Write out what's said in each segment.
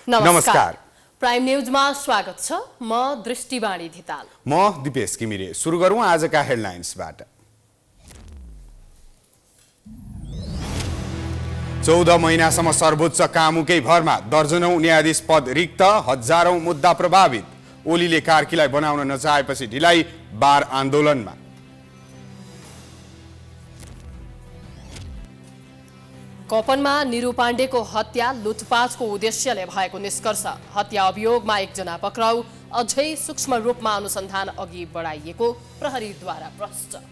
नमस्कार। प्राइम न्यूजमा स्वागत छ। म दृष्टिवाणी धिताल। म दिपेश किमिरे। सुरु गरौँ आजका हेडलाइन्सबाट। 14 महिनासम्म सर्वोच्च कामुकै भरमा दर्जनौं न्यायाधीश पद रिक्त, हजारौं मुद्दा प्रभावित। ओलीले कार्कीलाई बनाउन नचाहेपछि ढिलाइ, बार आन्दोलनमा। कपनमा निरु पाण्डेको हत्या लुटपाटको उद्देश्यले भएको निष्कर्ष। हत्या अभियोगमा एकजना पक्राउ, अझै सूक्ष्म रूपमा अनुसन्धान अघि बढाइएको प्रहरीद्वारा प्रश्न।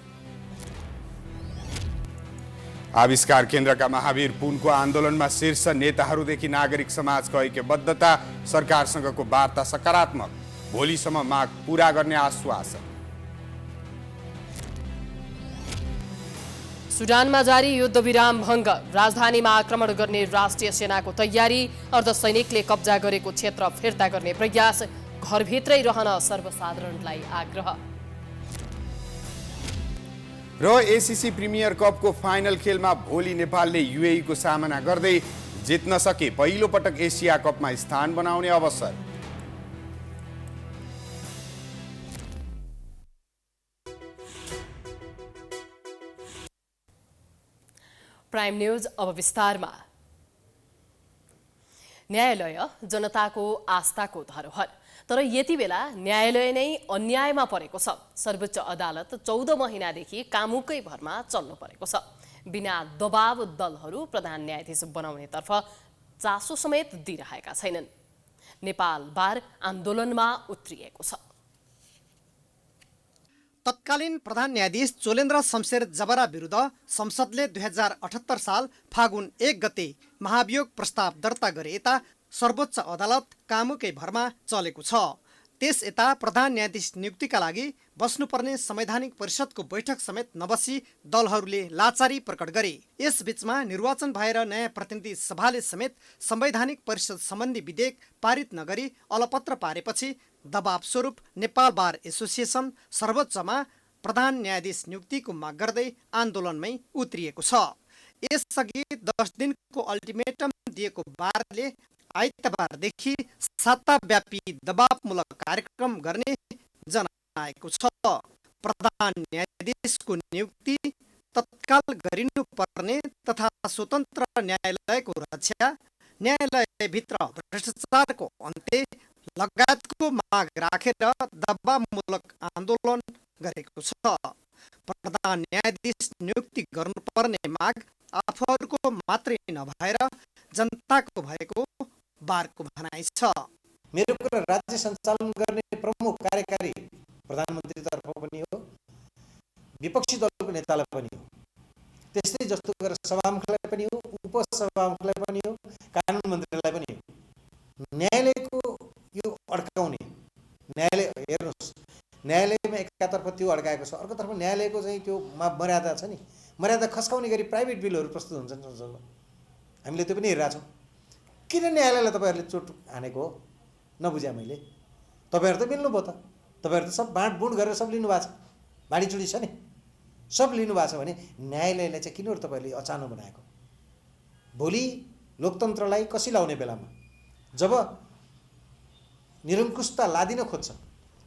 आविष्कार केन्द्रका महावीर पुनको आन्दोलनमा शीर्ष नेताहरूदेखि नागरिक समाजको ऐक्यबद्धता, सरकारसँगको वार्ता सकारात्मक, भोलिसम्म माग पूरा गर्ने आश्वासन। सुडानमा जारी युद्धविराम भङ्ग, राजधानीमा आक्रमण गर्ने राष्ट्रिय सेनाको तयारी, अर्धसैनिकले कब्जा गरेको क्षेत्र फिर्ता गर्ने प्रयास, घरभित्रै रहन सर्वसाधारणलाई आग्रह। र एसीसी प्रिमियर कपको फाइनल खेलमा भोलि नेपालले युएईको सामना गर्दै जित्न सके पहिलो पटक एसिया कपमा स्थान बनाउने अवसर। प्राइम न्यूज अब विस्तारमा। न्यायालय जनताको आस्थाको धरोहर, तर यति बेला न्यायालय नै अन्यायमा परेको छ। सर्वोच्च अदालत 14 महिनादेखि कामुकै भरमा चल्नु परेको छ। बिना दबाव दलहरू प्रधान न्यायाधीश बनाउनेतर्फ चासो समेत दिइरहेका छैनन्। नेपाल बार आन्दोलनमा उत्रिएको छ। तत्कालीन प्रधान न्यायाधीश चोलेन्द्र शमशेर जबरा विरुद्ध संसदले 2078 साल फागुन 1 गते महाभियोग प्रस्ताव दर्ता गरे यता सर्वोच्च अदालत कामुकै भरमा चलेको छ। त्यस यता प्रधान न्यायाधीश नियुक्तिका लागि बस्नुपर्ने संवैधानिक परिषदको बैठक समेत नबसी दलहरूले लाचारी प्रकट गरे। यस बीचमा निर्वाचन भएर नयाँ प्रतिनिधि सभाले समेत संवैधानिक परिषद सम्बन्धी विधेयक पारित नगरी अलपत्र पारेपछि दबाव स्वरूप नेपाल बार एसोसिएसन सर्वोच्चमा प्रधान न्यायाधीश नियुक्तिको माग गर्दै आन्दोलनमै उत्रिएको छ। यसअघि 10 दिनको अल्टिमेटम दिएको बारले आइतबारदेखि साताव्यापी दबावमूलक कार्यक्रम गर्ने जनाएको छ। प्रधान न्यायाधीशको नियुक्ति तत्काल गरिनुपर्ने तथा स्वतन्त्र न्यायालयको रक्षा, न्यायालयभित्र भ्रष्टाचारको अन्त्य लगायतको माग राखेर दबावमूलक आन्दोलन गरेको छ। प्रधान न्यायाधीश नियुक्ति गर्नुपर्ने माग आफूहरूको मात्रै नभएर जनताको भएको बारको भनाइ छ। मेरो कुरा राज्य सञ्चालन गर्ने प्रमुख कार्यकारी प्रधानमन्त्रीतर्फ पनि हो, विपक्षी दलको नेतालाई पनि हो, त्यस्तै जस्तो गरेर सभामुखलाई पनि हो, उपसभामुखलाई पनि हो, कानुन मन्त्रीलाई पनि हो। न्यायालयको यो अड्काउने, न्यायालय हेर्नुहोस्, न्यायालयमा एकातर्फ त्यो अड्काएको छ, अर्कोतर्फ न्यायालयको चाहिँ त्यो मर्यादा छ नि, मर्यादा खस्काउने गरी प्राइभेट बिलहरू प्रस्तुत हुन्छन् संसदमा। हामीले त्यो पनि हेरिरहेछौँ। किन न्यायालयलाई तपाईँहरूले चोट हानेको हो नबुझेँ मैले। तपाईँहरू त मिल्नुभयो त, तपाईँहरू त सब बाँडबुँड गरेर सब लिनुभएको छ, बाँडीचुडी छ नि, सब लिनुभएको छ भने न्यायालयलाई चाहिँ किन तपाईँहरूले अचानो बनाएको। भोलि लोकतन्त्रलाई कसी लाउने बेलामा जब निरङ्कुशता लादिन खोज्छ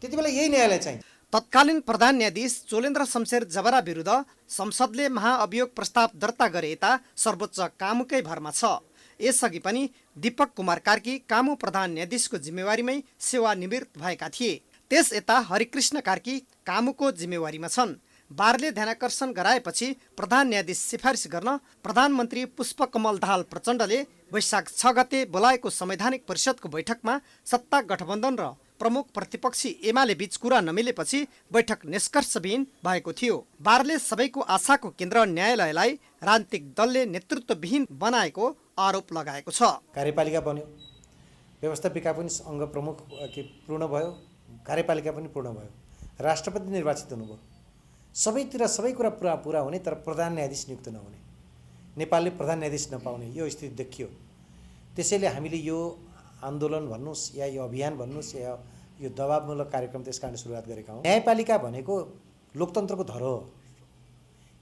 त्यति बेला यही न्यायालय चाहिँ। तत्कालीन प्रधान न्यायाधीश चोलेन्द्र शमशेर जबरा विरुद्ध संसदले महाअभियोग प्रस्ताव दर्ता गरे यता सर्वोच्च कामुकै भरमा छ। यसअघि पनि दीपक कुमार कार्की कामु प्रधान न्यायाधीशको जिम्मेवारीमै सेवानिवृत्त भएका थिए। त्यस यता हरिकृष्ण कार्की कामुको जिम्मेवारीमा छन्। बारले ध्यानाकर्षण गराएपछि प्रधान न्यायाधीश सिफारिस गर्न प्रधानमन्त्री पुष्पकमल दाहाल प्रचण्डले वैशाख 6 गते बोलाएको संवैधानिक परिषदको बैठकमा सत्ता गठबन्धन र प्रमुख प्रतिपक्षी एमाले बीच कुरा नमिलेपछि बैठक निष्कर्षविहीन भएको थियो। बारले सबैको आशाको केन्द्र न्यायालयलाई राजनीतिक दलले नेतृत्वविहीन बनाएको आरोप लगाएको छ। कार्यपालिका बन्यो, व्यवस्थापिका पनि अङ्ग प्रमुख पूर्ण भयो, कार्यपालिका पनि पूर्ण भयो, राष्ट्रपति निर्वाचित हुनुभयो, सबैतिर सबै कुरा पुरा हुने तर प्रधान न्यायाधीश नियुक्त नहुने, नेपालले प्रधान न्यायाधीश नपाउने यो स्थिति देखियो। त्यसैले हामीले यो आन्दोलन भन्नुहोस् या यो अभियान भन्नुहोस् या यो दबावमूलक कार्यक्रम त्यस कारण सुरुवात गरेका हौँ। न्यायपालिका भनेको लोकतन्त्रको धरोहर,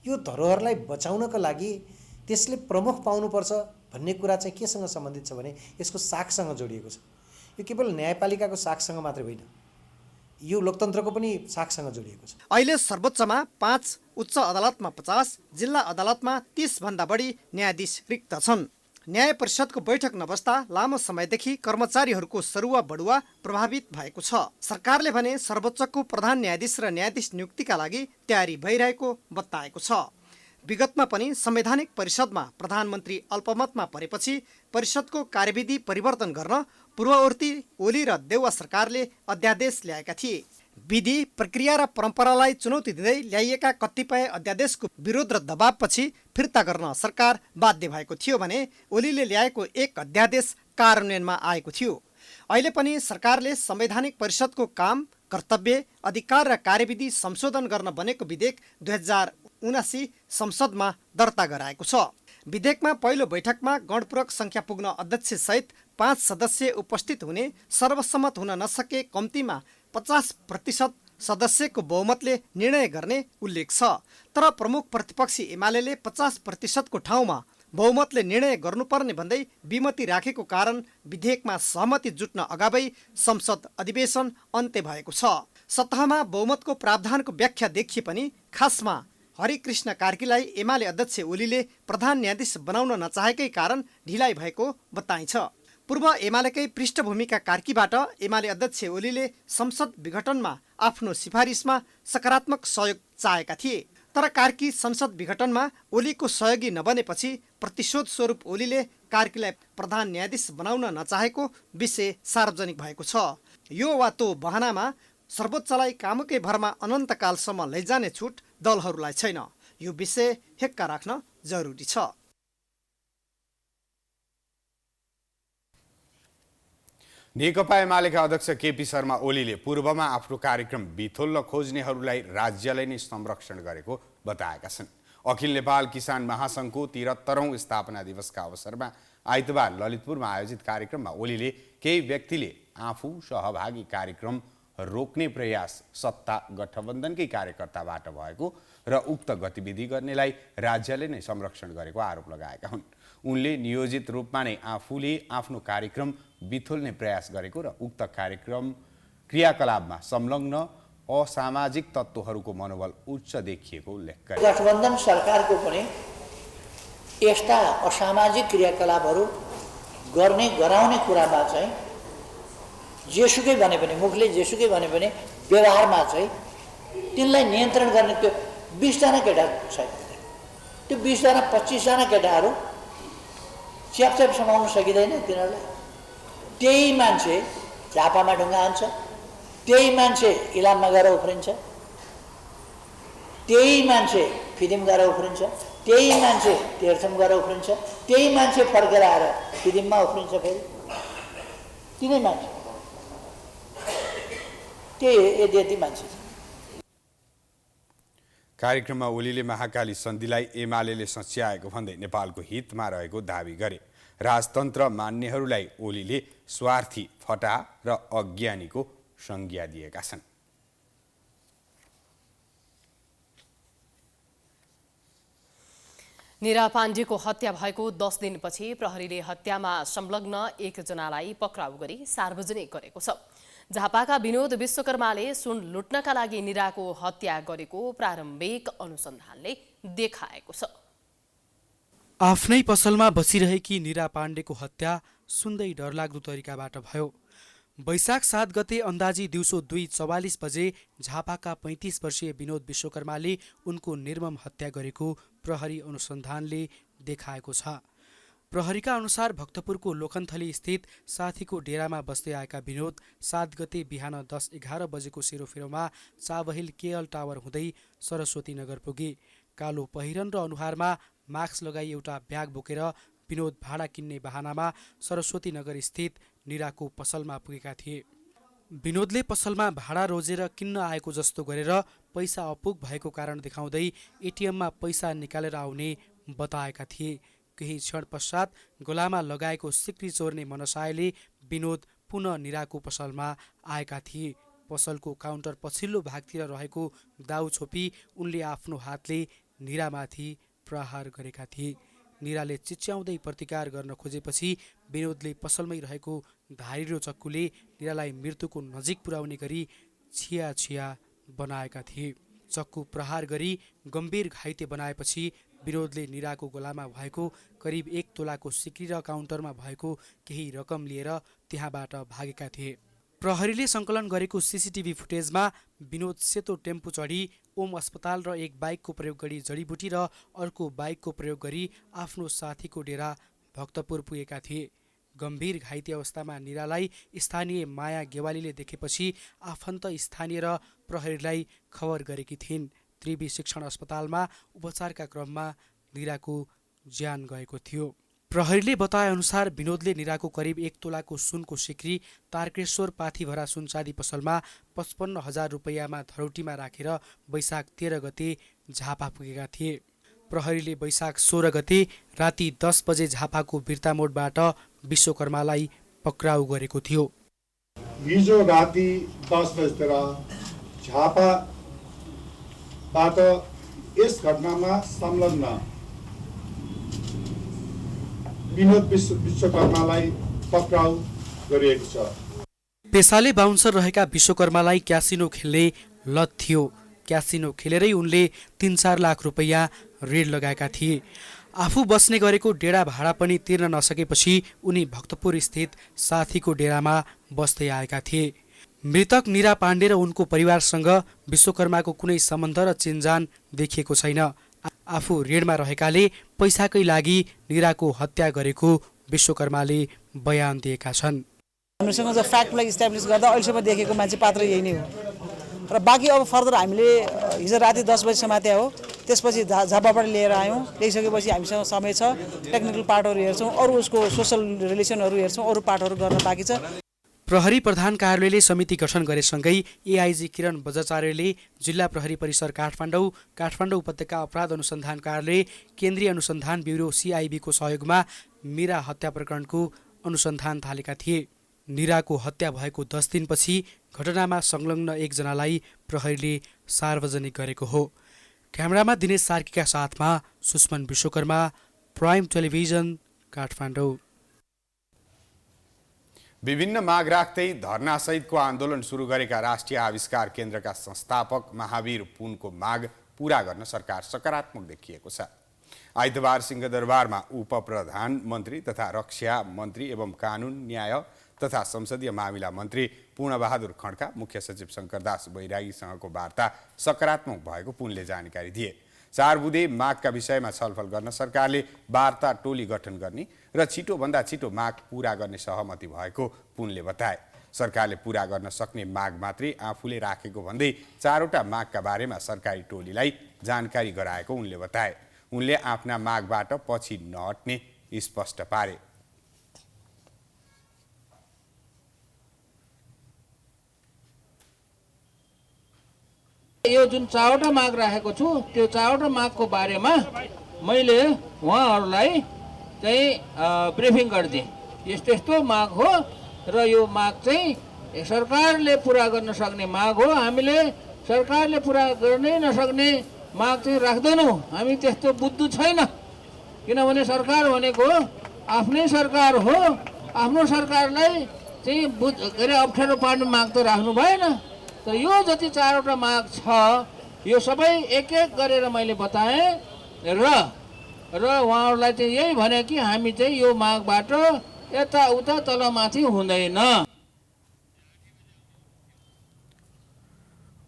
यो धरोहरलाई बचाउनका लागि त्यसले प्रमुख पाउनुपर्छ, भन्ने कुरा चाहिँ केसँग सम्बन्धित छ भने यसको साखसँग जोडिएको छ। यो केवल न्यायपालिकाको साखसँग मात्रै होइन, यो लोकतन्त्रको पनि साखसँग जोडिएको छ। अहिले सर्वोच्चमा 5, उच्च अदालतमा 50, जिल्ला अदालतमा 30 भन्दा बढी न्यायाधीश रिक्त छन्। न्याय परिषदको बैठक नबस्दा लामो समयदेखि कर्मचारीहरूको सरुवा बढुवा प्रभावित भएको छ। सरकारले भने सर्वोच्चको प्रधान न्यायाधीश र न्यायाधीश नियुक्तिका लागि तयारी भइरहेको बताएको छ। विगतमा पनि संवैधानिक परिषदमा प्रधानमन्त्री अल्पमतमा परेपछि परिषदको कार्यविधि परिवर्तन गर्न पूर्ववर्ती ओली र देउवा सरकारले अध्यादेश ल्याएका थिए। विधि, प्रक्रिया र परम्परालाई चुनौती दिँदै ल्याइएका कतिपय अध्यादेशको विरोध र दबावपछि फिर्ता गर्न सरकार बाध्य भएको थियो भने ओलीले ल्याएको एक अध्यादेश कार्यान्वयनमा आएको थियो। अहिले पनि सरकारले संवैधानिक परिषदको काम, कर्तव्य, अधिकार र कार्यविधि संशोधन गर्न बनेको विधेयक 2079 संसदमा दर्ता गराएको छ। विधेयकमा पहिलो बैठकमा गणपूरक संख्या पुग्न अध्यक्षसहित 5 सदस्य उपस्थित हुने, सर्वसम्मत हुन नसके कम्तीमा 50% सदस्यको बहुमतले निर्णय गर्ने उल्लेख छ। तर प्रमुख प्रतिपक्षी एमाले 50% को ठाउँमा बहुमतले निर्णय गर्नुपर्ने भन्दै विमति राखेको कारण विधेयकमा सहमति जुट्न अगावै संसद अधिवेशन अन्त्य भएको छ। सतहमा बहुमतको प्रावधानको व्याख्या देखिए पनि खासमा हरिकृष्ण कार्कीलाई एमाले अध्यक्ष ओलीले प्रधान न्यायाधीश बनाउन नचाहेकै कारण ढिलाइ भएको बताइन्छ। पूर्व एमालेकै पृष्ठभूमिका कार्कीबाट एमाले अध्यक्ष ओलीले संसद विघटनमा आफ्नो सिफारिसमा सकारात्मक सहयोग चाहेका थिए। तर कार्की संसद विघटनमा ओलीको सहयोगी नबनेपछि प्रतिशोध स्वरूप ओलीले कार्कीलाई प्रधान न्यायाधीश बनाउन नचाहेको विषय सार्वजनिक भएको छ। यो वा त्यो बहानामा सर्वोच्चलाई कामुकै भरमा अनन्तकालसम्म लैजाने छुट दलहरूलाई छैन। यो विषय हेक्का राख्न जरुरी छ। नेकपा एमालेका अध्यक्ष केपी शर्मा ओलीले पूर्वमा आफ्नो कार्यक्रम बिथोल्न खोज्नेहरूलाई राज्यले नै संरक्षण गरेको बताएका छन्। अखिल नेपाल किसान महासङ्घको 73औं स्थापना दिवसका अवसरमा आइतबार ललितपुरमा आयोजित कार्यक्रममा ओलीले केही व्यक्तिले आफू सहभागी कार्यक्रम रोक्ने प्रयास सत्ता गठबन्धनकै कार्यकर्ताबाट भएको र उक्त गतिविधि गर्नेलाई राज्यले नै संरक्षण गरेको आरोप लगाएका हुन्। उनले नियोजित रूपमा नै आफूले आफ्नो कार्यक्रम बिथोल्ने प्रयास गरेको र उक्त कार्यक्रम क्रियाकलापमा संलग्न असामाजिक तत्त्वहरूको मनोबल उच्च देखिएको उल्लेख गरे। गठबन्धन सरकारको पनि यस्ता असामाजिक क्रियाकलापहरू गराउने कुरामा चाहिँ जेसुकै भने पनि, मुखले जेसुकै भने पनि व्यवहारमा चाहिँ तिनलाई नियन्त्रण गर्ने त्यो 20 जना केटा छ। त्यो 20 जना 25 जना केटाहरू च्यापच्याप समाउन सकिँदैन तिनीहरूलाई। त्यही मान्छे झापामा ढुङ्गा हान्छ, त्यही मान्छे इलाममा गएर उफ्रिन्छ, त्यही मान्छे फिदिम गएर उफ्रिन्छ, त्यही मान्छे तेर्थम गएर उफ्रिन्छ, त्यही मान्छे फर्केर आएर फिदिममा उफ्रिन्छ। फेरि तिनै मान्छे, त्यही यति मान्छे। कार्यक्रममा ओलीले महाकाली सन्धिलाई एमालेले सच्याएको भन्दै नेपालको हितमा रहेको दावी गरे। राजतन्त्र मान्नेहरूलाई ओलीले स्वार्थी, फटाहा र अज्ञानीको संज्ञा दिएका छन्। निरा पाण्डेको हत्या भएको 10 दिनपछि प्रहरीले हत्यामा संलग्न एकजनालाई पक्राउ गरी सार्वजनिक गरेको छ। झापाका विनोद विश्वकर्माले सुन लुट्नका लागि निराको हत्या गरेको प्रारम्भिक अनुसन्धानले देखाएको छ। आफ्नै पसलमा बसिरहेकी निरा पाण्डेको हत्या सुन्दै डरलाग्दो तरिकाबाट भयो। वैशाख 7 गते अन्दाजी दिउँसो 2:44 बजे झापाका 35 वर्षीय विनोद विश्वकर्माले उनको निर्मम हत्या गरेको प्रहरी अनुसन्धानले देखाएको छ। प्रहरीका अनुसार भक्तपुरको लोखनथली स्थित साथीको डेरामा बस्दै आएका विनोद 7 गते बिहान 10-11 बजेको सेरोफेरोमा चाबहिल केएल टावर हुँदै सरस्वती नगर पुगे। कालो पहिरन र अनुहारमा मास्क लगाई एउटा ब्याग बोकेर विनोद भाडा किन्ने बहानामा सरस्वती नगर स्थित निराको पसलमा पुगेका थिए। विनोदले पसलमा भाडा रोजेर किन्न आएको जस्तो गरेर पैसा अपुग भएको कारण देखाउँदै एटिएममा पैसा निकालेर आउने बताएका थिए। केही क्षण पश्चात गोलामा लगाएको सिक्री चोर्ने मनसायले विनोद पुनः निराको पसलमा आएका थिए। पसलको काउन्टर पछिल्लो भागतिर रहेको दाउ छोपी उनले आफ्नो हातले निरामाथि प्रहार गरेका थिए। निराले चिच्याउँदै प्रतिकार गर्न खोजेपछि विनोदले पसलमै रहेको धारिलो चक्कुले निरालाई मृत्युको नजिक पुर्याउने गरी छिया छिया बनाएका थिए। चक्कु प्रहार गरी गम्भीर घाइते बनाएपछि विनोदले निराको गलामा भएको करिब 1 तोलाको सिक्री र काउन्टरमा भएको केही रकम लिएर त्यहाँबाट भागेका थिए। प्रहरीले सङ्कलन गरेको सीसीटीभी फुटेजमा विनोद सेतो टेम्पो चढी ओम अस्पताल र एक बाइकको प्रयोग गरी जडीबुटी र अर्को बाइकको प्रयोग गरी आफ्नो साथीको डेरा भक्तपुर पुगेका थिए। गम्भीर घाइते अवस्थामा निरालाई स्थानीय माया गेवालीले देखेपछि आफन्त स्थानीय र प्रहरीलाई खबर गरेकी थिइन्। त्रिवी शिक्षण अस्पतालमा उपचारका क्रममा निराको ज्यान गएको थियो। प्रहरीले बताए अनुसार विनोदले निराको करिब 1 तोलाको सुनको सिक्री तारकेश्वर पाथीभरा सुनचाँदी पसलमा 55,000 रुपैयाँमा धरौटीमा राखेर वैशाख 13 गते झापा पुगेका थिए। प्रहरीले वैशाख 16 गते राति 10 बजे झापाको बिर्तामोडबाट विश्वकर्मालाई पक्राउ गरेको थियो। हिजो राति 10 बजेतिर झापाबाट यस घटनामा संलग्न विनोद विश्वकर्मालाई पक्राउ गरिएको छ। पेसाले बाउन्सर रहेका विश्वकर्मालाई क्यासिनो खेल्ने लत थियो। क्यासिनो खेलेरै उनले 3-4 लाख रुपैयाँ ऋण लगाएका थिए। आफू बस्ने गरेको डेरा भाडा पनि तिर्न नसकेपछि उनी भक्तपुर स्थित साथीको डेरामा बस्दै आएका थिए। मृतक निरा पाण्डे र उनको परिवारसँग विश्वकर्माको कुनै सम्बन्ध र चिन्जान देखिएको छैन। आफू ऋणमा रहेकाले पैसाकै लागि निराको हत्या गरेको विश्वकर्माले बयान दिएका छन्। हामीसँग जो फ्याक्टलाई इस्टाब्लिस गर्दा अहिलेसम्म देखेको मान्छे पात्र यही नै हो र बाँकी अब फर्दर हामीले हिजो राति 10 बजी समात्या हो। त्यसपछि झापाबाट लिएर आयौँ। ल्याइसकेपछि हामीसँग समय छ, टेक्निकल पार्टहरू हेर्छौँ, अरू उसको सोसल रिलेसनहरू हेर्छौँ, अरू पार्टहरू गर्न बाँकी छ। प्रहरी प्रधान कार्यालयले समिति गठन गरेसँगै एआइजी किरण बज्राचार्यले जिल्ला प्रहरी परिसर काठमाडौँ उपत्यका अपराध अनुसन्धान कार्यालय, केन्द्रीय अनुसन्धान ब्युरो CIB को सहयोगमा मीरा हत्या प्रकरणको अनुसन्धान थालेका थिए। निराको हत्या भएको 10 दिनपछि घटनामा संलग्न एकजनालाई प्रहरीले सार्वजनिक गरेको हो। क्यामेरामा दिनेश सार्कीका साथमा सुष्मन विश्वकर्मा, प्राइम टेलिभिजन, काठमाडौँ। विभिन्न माग राख्दै धरनासहितको आन्दोलन सुरु गरेका राष्ट्रिय आविष्कार केन्द्रका संस्थापक महावीर पुनको माग पूरा गर्न सरकार सकारात्मक देखिएको छ। आइतबार सिंहदरबारमा उपप्रधानमन्त्री तथा रक्षा मन्त्री एवं कानुन, न्याय तथा संसदीय मामिला मन्त्री पूर्णबहादुर खड्का, मुख्य सचिव शङ्करदास बैरागीसँगको वार्ता सकारात्मक भएको पुनले जानकारी दिए। 4 बुँदे मागका विषयमा छलफल गर्न सरकारले वार्ता टोली गठन गर्ने र छिटोभन्दा छिटो माग पूरा गर्ने सहमति भएको पुनले बताए। सरकारले पूरा गर्न सक्ने माग मात्रै आफूले राखेको भन्दै 4वटा मागका बारेमा सरकारी टोलीलाई जानकारी गराएको उनले बताए। उनले आफ्ना मागबाट पछि नहट्ने स्पष्ट पारे। यो जुन 4वटा माग राखेको छु त्यो 4वटा मागको बारेमा मैले उहाँहरूलाई चाहिँ ब्रिफिङ गरिदिएँ। यस्तो यस्तो माग हो र यो माग चाहिँ सरकारले पुरा गर्न सक्ने माग हो। हामीले सरकारले पुरा गर्नै नसक्ने माग चाहिँ राख्दैनौँ। हामी त्यस्तो बुद्धु छैन, किनभने सरकार भनेको आफ्नै सरकार हो। आफ्नो सरकारलाई चाहिँ अप्ठ्यारो पार्ने माग त राख्नु भएन। तर यो जति 4वटा माग छ यो सबै एक एक गरेर मैले बताएँ र उहाँहरूलाई चाहिँ यही भने कि हामी चाहिँ यो मागबाट यताउता तलमाथि हुँदैन।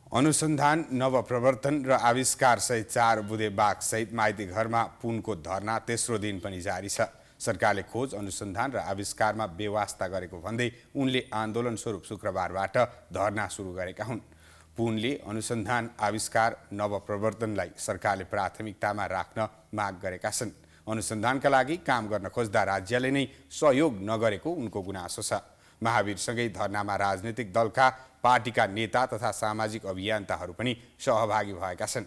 अनुसन्धान, नवप्रवर्तन र आविष्कार सहित 4 बुँदे बाघ सहित माइती घरमा पुनको धरना तेस्रो दिन पनि जारी छ। सरकारले खोज, अनुसन्धान र आविष्कारमा बेवास्ता गरेको भन्दै उनले आन्दोलन स्वरूप शुक्रबारबाट धरना सुरु गरेका हुन्। पुनले अनुसन्धान, आविष्कार, नवप्रवर्तनलाई सरकारले प्राथमिकतामा राख्न माग गरेका छन्। अनुसन्धानका लागि काम गर्न खोज्दा राज्यले नै सहयोग नगरेको उनको गुनासो छ। महावीरसँगै धरनामा राजनीतिक दलका, पार्टीका नेता तथा सामाजिक अभियन्ताहरू पनि सहभागी भएका छन्।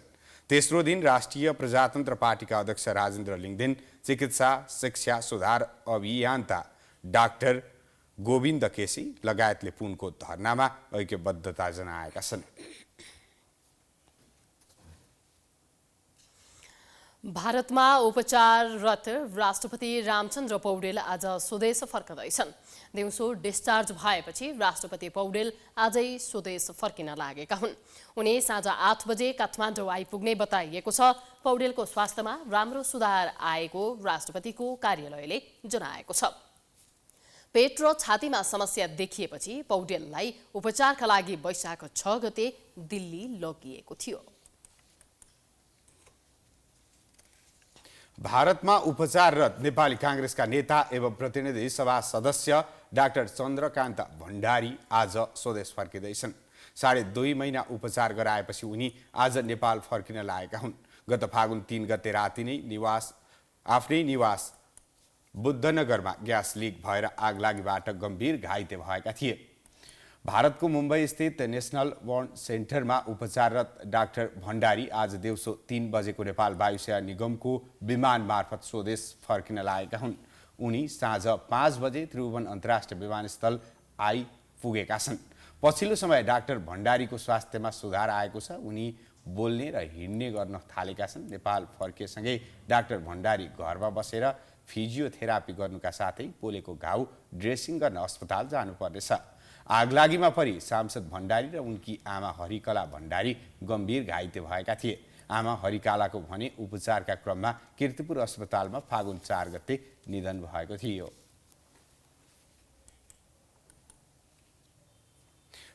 तेस्रो दिन राष्ट्रिय प्रजातन्त्र पार्टीका अध्यक्ष राजेन्द्र लिङदेन, चिकित्सा शिक्षा सुधार अभियन्ता डाक्टर गोविन्द केसी लगायतले पुनको धरनामा ऐक्यबद्धता जनाएका छन्। भारतमा उपचाररत राष्ट्रपति रामचन्द्र पौडेल आज स्वदेश फर्कँदैछन्। दिउँसो डिस्चार्ज भएपछि राष्ट्रपति पौडेल आजै स्वदेश फर्किन लागेका हुन्। उनी साँझ 8 बजे काठमाडौँ आइपुग्ने बताइएको छ। पौडेलको स्वास्थ्यमा राम्रो सुधार आएको राष्ट्रपतिको कार्यालयले जनाएको छ। पेट र छातीमा समस्या देखिएपछि पौडेललाई उपचारका लागि वैशाख 6 गते दिल्ली लगिएको थियो। भारतमा उपचाररत नेपाली कांग्रेसका नेता एवं प्रतिनिधि सभा सदस्य डाक्टर चन्द्रकान्त भण्डारी आज स्वदेश फर्किँदैछन्। 2.5 महिना उपचार गराएपछि उनी आज नेपाल फर्किन लागेका हुन्। गत फागुन 3 गते राति नै आफ्नै निवास बुद्धनगरमा ग्यास लिक भएर आगलागीबाट गम्भीर घाइते भएका थिए। भारतको मुम्बई स्थित नेशनल वार्न सेन्टरमा उपचाररत डाक्टर भण्डारी आज दिउँसो 3 बजेको नेपाल वायुसेना निगमको विमान मार्फत स्वदेश फर्किन लागेका हुन्। उनी साँझ 5 बजे त्रिभुवन अन्तर्राष्ट्रिय विमानस्थल आइपुगेका छन्। पछिल्लो समय डाक्टर भण्डारीको स्वास्थ्यमा सुधार आएको छ। उनी बोल्ने र हिँड्ने गर्न थालेका छन्। नेपाल फर्किएसँगै डाक्टर भण्डारी घरमा बसेर फिजियोथेरापी गर्नुका साथै पोलेको घाउ ड्रेसिङ गर्न अस्पताल जानुपर्नेछ। आगलागीमा परि सांसद भण्डारी र उनकी आमा हरिकला भण्डारी गम्भीर घाइते भएका थिए। आमा हरिकलाको भने उपचारका क्रममा कीर्तिपुर अस्पतालमा फागुन 4 गते निधन भएको थियो।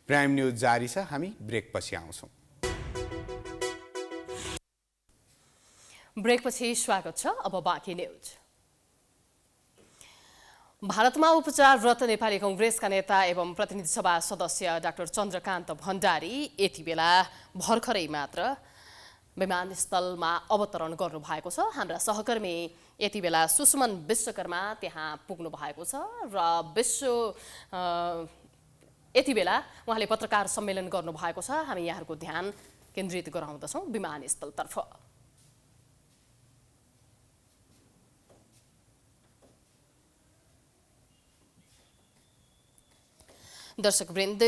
प्राइम न्यूज जारी छ। हामी ब्रेकपछि आउँछौँ। ब्रेकपछि स्वागत छ। अब बाँकी न्यूज। भारतमा उपचाररत नेपाली कांग्रेसका नेता एवं प्रतिनिधि सभा सदस्य डाक्टर चन्द्रकान्त भण्डारी यति बेला भर्खरै मात्र विमानस्थलमा अवतरण गर्नुभएको छ। हाम्रा सहकर्मी यति बेला सुषमन विश्वकर्मा त्यहाँ पुग्नु भएको छ र यति बेला उहाँले पत्रकार सम्मेलन गर्नुभएको छ। हामी यहाँहरूको ध्यान केन्द्रित गराउँदछौँ विमानस्थलतर्फ। दर्शकवृन्द,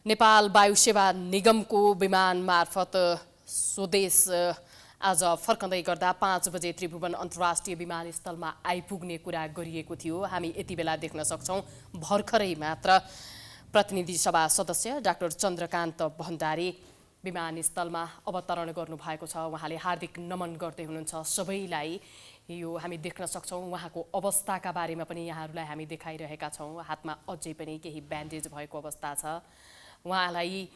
नेपाल वायुसेवा निगमको विमान मार्फत स्वदेश आज फर्कँदै गर्दा 5 बजे त्रिभुवन अन्तर्राष्ट्रिय विमानस्थलमा आइपुग्ने कुरा गरिएको थियो। हामी यति बेला देख्न सक्छौँ भर्खरै मात्र प्रतिनिधि सभा सदस्य डाक्टर चन्द्रकान्त भण्डारी विमानस्थलमा अवतरण गर्नुभएको छ। उहाँले हार्दिक नमन गर्दै हुनुहुन्छ सबैलाई। यो हामी देख्न सक्छौँ। उहाँको अवस्थाका बारेमा पनि यहाँहरूलाई हामी देखाइरहेका छौँ। हातमा अझै पनि केही ब्यान्डेज भएको अवस्था छ। उहाँलाई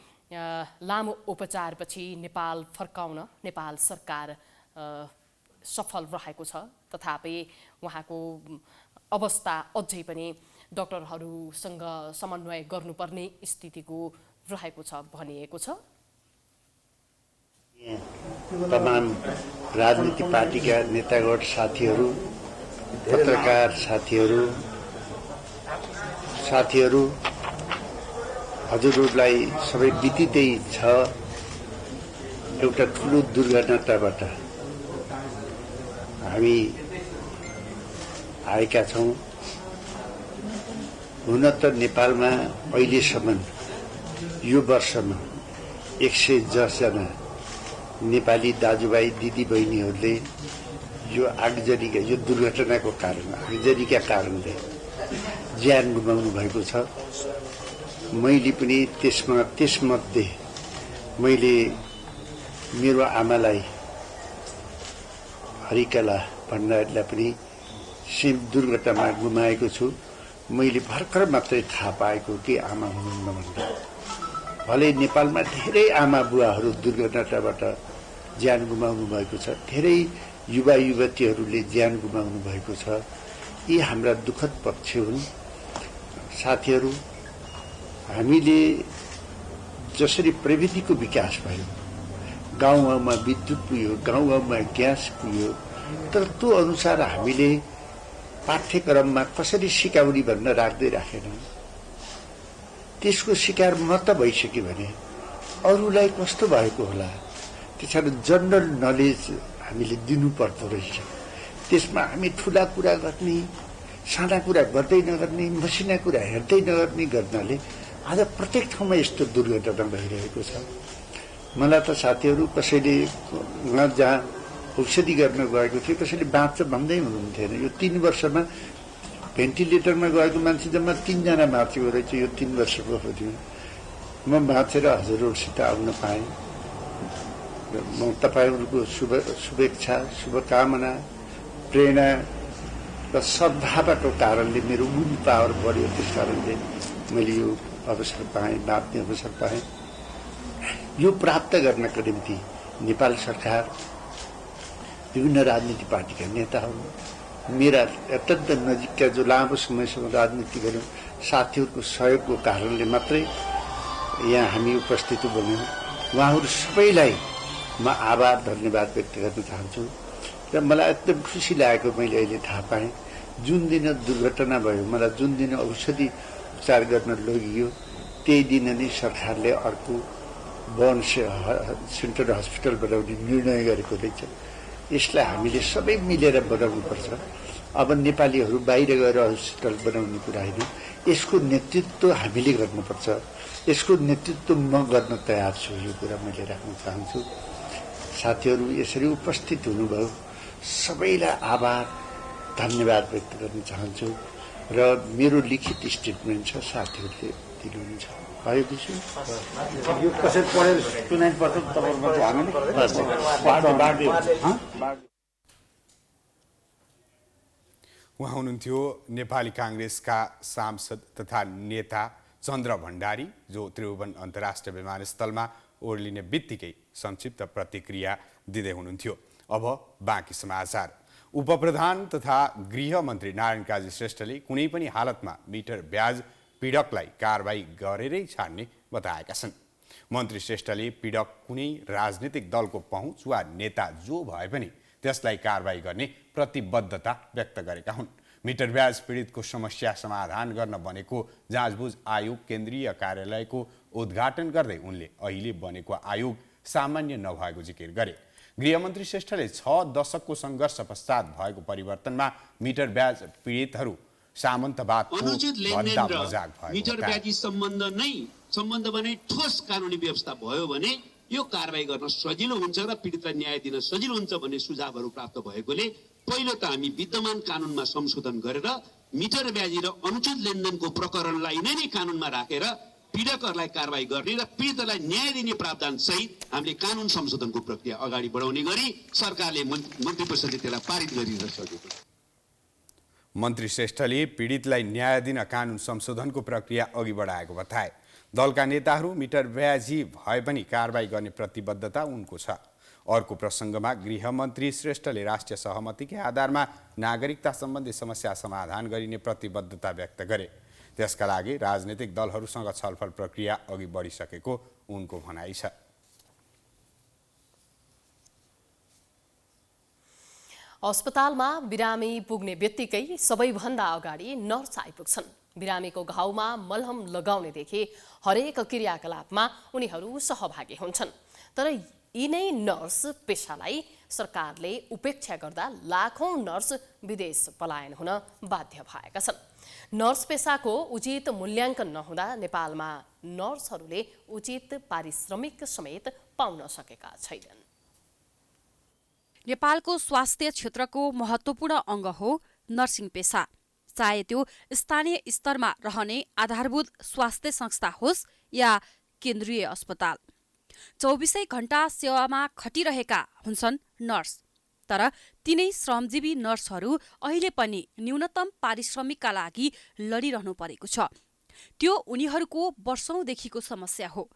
लामो उपचारपछि नेपाल फर्काउन नेपाल सरकार सफल रहेको छ। तथापि उहाँको अवस्था अझै पनि डाक्टरहरूसँग समन्वय गर्नुपर्ने स्थितिको रहेको छ भनिएको छ। तमाम राजनीतिक पार्टीका नेतागण साथीहरू, पत्रकार साथीहरू हजुरहरूलाई सबै बितितै छ। एउटा ठुलो दुर्घटनाबाट हामी आएका छौँ। हुन त नेपालमा अहिलेसम्म यो वर्षमा 110 जना नेपाली दाजुभाइ दिदीबहिनीहरूले यो आगजनीका यो दुर्घटनाको कारण आगजनीका कारणले ज्यान गुमाउनु भएको छ। मैले पनि त्यसमध्ये मैले मेरो आमालाई हरिकला भण्डारीलाई पनि सेम दुर्घटनामा गुमाएको छु। मैले भर्खर मात्रै थाहा पाएको कि आमा हुनुहुन्न भनेर। भले नेपालमा धेरै आमा बुवाहरू दुर्घटनाबाट ज्यान गुमाउनु भएको छ। धेरै युवा युवतीहरूले ज्यान गुमाउनु भएको छ। यी हाम्रा दुःखद पक्ष हुन्। साथीहरू, हामीले जसरी प्रविधिको विकास भयो, गाउँ गाउँमा विद्युत पुग्यो, गाउँ गाउँमा ग्यास पुग्यो, तर त्यो अनुसार हामीले पाठ्यक्रममा कसरी सिकाउने भन्न राख्दै राखेनौँ। त्यसको शिकार म त भइसक्यो भने अरूलाई कस्तो भएको होला। त्यसकारण जनरल नलेज हामीले दिनुपर्दो रहेछ। त्यसमा हामी ठुला कुरा गर्ने, साना कुरा गर्दै नगर्ने, मसिना कुरा हेर्दै नगर्ने गर्नाले आज प्रत्येक ठाउँमा यस्तो दुर्घटना भइरहेको छ। मलाई त साथीहरू कसैले जहाँ औषधि गर्न गएको थियो कसैले बाँच्छ भन्दै हुनुहुन्थेन। यो 3 वर्षमा भेन्टिलेटरमा गएको मान्छे जम्मा 3 जना बाँचेको रहेछ यो 3 वर्षको अवधिमा। म बाँचेर हजुरहरूसित आउन पाएँ। म तपाईँहरूको शुभेच्छा, शुभकामना, प्रेरणा र सद्भावको कारणले मेरो विल पावर बढ्यो। त्यस कारणले मैले यो अवसर पाएँ, बाँच्ने अवसर पाएँ। यो प्राप्त गर्नको निम्ति नेपाल सरकार, विभिन्न राजनीतिक पार्टीका नेताहरू, मेरा अत्यन्त नजिकका जो लामो समयसम्म राजनीति गर्नु साथीहरूको सहयोगको कारणले मात्रै यहाँ हामी उपस्थित बन्यौँ। उहाँहरू सबैलाई म आभार धन्यवाद व्यक्त गर्न चाहन्छु। र मलाई एकदम खुसी लागेको मैले अहिले थाहा पाएँ, जुन दिन दुर्घटना भयो, मलाई जुन दिन औषधि उपचार गर्न लगियो त्यही दिन नै सरकारले अर्को बर्न सेन्टर हस्पिटल बनाउने निर्णय गरेको रहेछ। यसलाई हामीले सबै मिलेर बनाउनुपर्छ। अब नेपालीहरू बाहिर गएर हस्पिटल बनाउने कुरा होइन, यसको नेतृत्व हामीले गर्नुपर्छ। यसको नेतृत्व म गर्न तयार छु। यो कुरा मैले राख्न चाहन्छु। साथीहरू यसरी उपस्थित हुनुभयो, सबैलाई आभार धन्यवाद व्यक्त गर्न चाहन्छु। र मेरो लिखित स्टेटमेन्ट छ, साथीहरूले दिनुहुन्छ। भयो विषय यो कसै पढेर सुनाइ पर्छ उहाँ हुनुहुन्थ्यो नेपाली काङ्ग्रेसका सांसद तथा नेता चन्द्र भण्डारी, जो त्रिभुवन अन्तर्राष्ट्रिय विमानस्थलमा ओर्लिने बित्तिकै संक्षिप्त प्रतिक्रिया दिँदै हुनुहुन्थ्यो। अब बाँकी समाचार। उपप्रधान तथा गृहमन्त्री नारायण काजी श्रेष्ठले कुनै पनि हालतमा मिटर ब्याज पीडकलाई कारबाही गरेरै छाड्ने बताएका छन्। मन्त्री श्रेष्ठले पीडक कुनै राजनीतिक दलको पहुँच वा नेता जो भए पनि त्यसलाई कारबाही गर्ने प्रतिबद्धता व्यक्त गरेका हुन्। मिटर ब्याज पीडितको समस्या समाधान गर्न बनेको जाँचबुझ आयोग केन्द्रीय कार्यालयको उद्घाटन गर्दै उनले अहिले बनेको आयोग सामान्य नभएको जिकिर गरे। गृहमन्त्री श्रेष्ठले 6 दशकको सङ्घर्ष पश्चात भएको परिवर्तनमा मिटर ब्याज पीडितहरू सामन्तवादको भन्दा मजाक भएको मिटर ब्याजी सम्बन्धमा नै ठोस कानुनी व्यवस्था भयो भने यो कारबाही गर्न सजिलो हुन्छ र पीडितलाई न्याय दिन सजिलो हुन्छ भन्ने सुझावहरू प्राप्त भएकोले पहिलो त हामी विद्यमान कानुनमा संशोधन गरेर मिटर ब्याजी र अनुचित लेनदेनको प्रकरणलाई नै कानुनमा राखेर पीडकहरूलाई कारबाही गर्ने र पीडितलाई न्याय दिने प्रावधान सहित हामीले कानुन संशोधनको प्रक्रिया अगाडि बढाउने गरी सरकारले मन्त्री परिषदले त्यसलाई पारित गरिसकेको छ। मन्त्री श्रेष्ठले पीडितलाई न्याय दिन कानुन संशोधनको प्रक्रिया अघि बढाएको बताए। दलका नेताहरू मिटर ब्याजी भए पनि कारबाही गर्ने प्रतिबद्धता उनको छ। अर्को प्रसङ्गमा गृहमन्त्री श्रेष्ठले राष्ट्रिय सहमतिकै आधारमा नागरिकता सम्बन्धी समस्या समाधान गरिने प्रतिबद्धता व्यक्त गरे। त्यसका लागि राजनीतिक दलहरूसँग छलफल प्रक्रिया अघि बढिसकेको उनको भनाइ छ। अस्पतालमा बिरामी पुग्ने बित्तिकै सबैभन्दा अगाडि नर्स आइपुग्छन्। बिरामीको घाउमा मलहम लगाउनेदेखि हरेक क्रियाकलापमा उनीहरू सहभागी हुन्छन्। तर यिनै नर्स पेसालाई सरकारले उपेक्षा गर्दा लाखौं नर्स विदेश पलायन हुन बाध्य भएका छन्। नर्स पेसाको उचित मूल्याङ्कन नहुँदा नेपालमा नर्सहरूले उचित पारिश्रमिक समेत पाउन सकेका छैनन्। नेपालको स्वास्थ्य क्षेत्रको महत्त्वपूर्ण अङ्ग हो नर्सिङ पेसा। चाहे त्यो स्थानीय स्तरमा रहने आधारभूत स्वास्थ्य संस्था होस् या केन्द्रीय अस्पताल, 24 घण्टा सेवामा खटिरहेका हुन्छन् नर्स। तर तिनै श्रमजीवी नर्सहरू अहिले पनि न्यूनतम पारिश्रमिकका लागि लडिरहनु परेको छ। त्यो उनीहरूको वर्षौंदेखिको समस्या हो।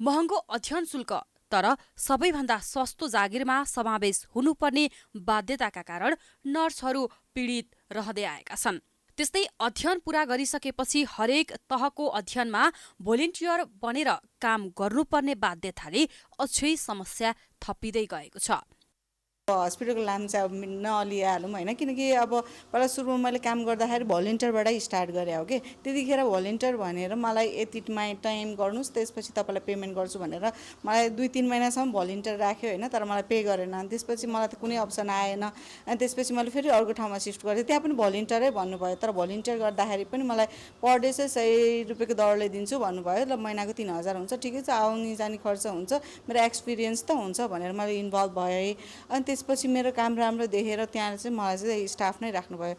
महँगो अध्ययन शुल्क तर सबैभन्दा सस्तो जागिरमा समावेश हुनुपर्ने बाध्यताका कारण नर्सहरू पीडित रहँदै आएका छन्। त्यस्तै अध्ययन पूरा गरिसकेपछि हरेक तहको अध्ययनमा भोलिन्टियर बनेर काम गर्नुपर्ने बाध्यताले अझै समस्या थपिँदै गएको छ। हस्पिटलको नाम चाहिँ अब नलिइहालौँ होइन, किनकि अब पहिला सुरुमा मैले काम गर्दाखेरि भलिन्टियरबाटै स्टार्ट गरेँ हो कि त्यतिखेर भलिन्टियर भनेर मलाई यति टाइम गर्नुहोस् त्यसपछि तपाईँलाई पेमेन्ट गर्छु भनेर मलाई 2-3 महिनासम्म भलिन्टियर राख्यो होइन, तर मलाई पे गरेन। अनि त्यसपछि मलाई त कुनै अप्सन आएन। अनि त्यसपछि मैले फेरि अर्को ठाउँमा सिफ्ट गरेँ, त्यहाँ पनि भलिन्टियरै भन्नुभयो, तर भलिन्टियर गर्दाखेरि पनि मलाई पर डे चाहिँ 100 रुपियाँको दरले दिन्छु भन्नुभयो। ल महिनाको 3000 हुन्छ, ठिकै छ, आउने जाने खर्च हुन्छ, मेरो एक्सपिरियन्स त हुन्छ भनेर मैले इन्भल्भ भएँ। अनि त्यसपछि मेरो काम राम्रो देखेर त्यहाँ चाहिँ मलाई चाहिँ स्टाफ नै राख्नुभयो।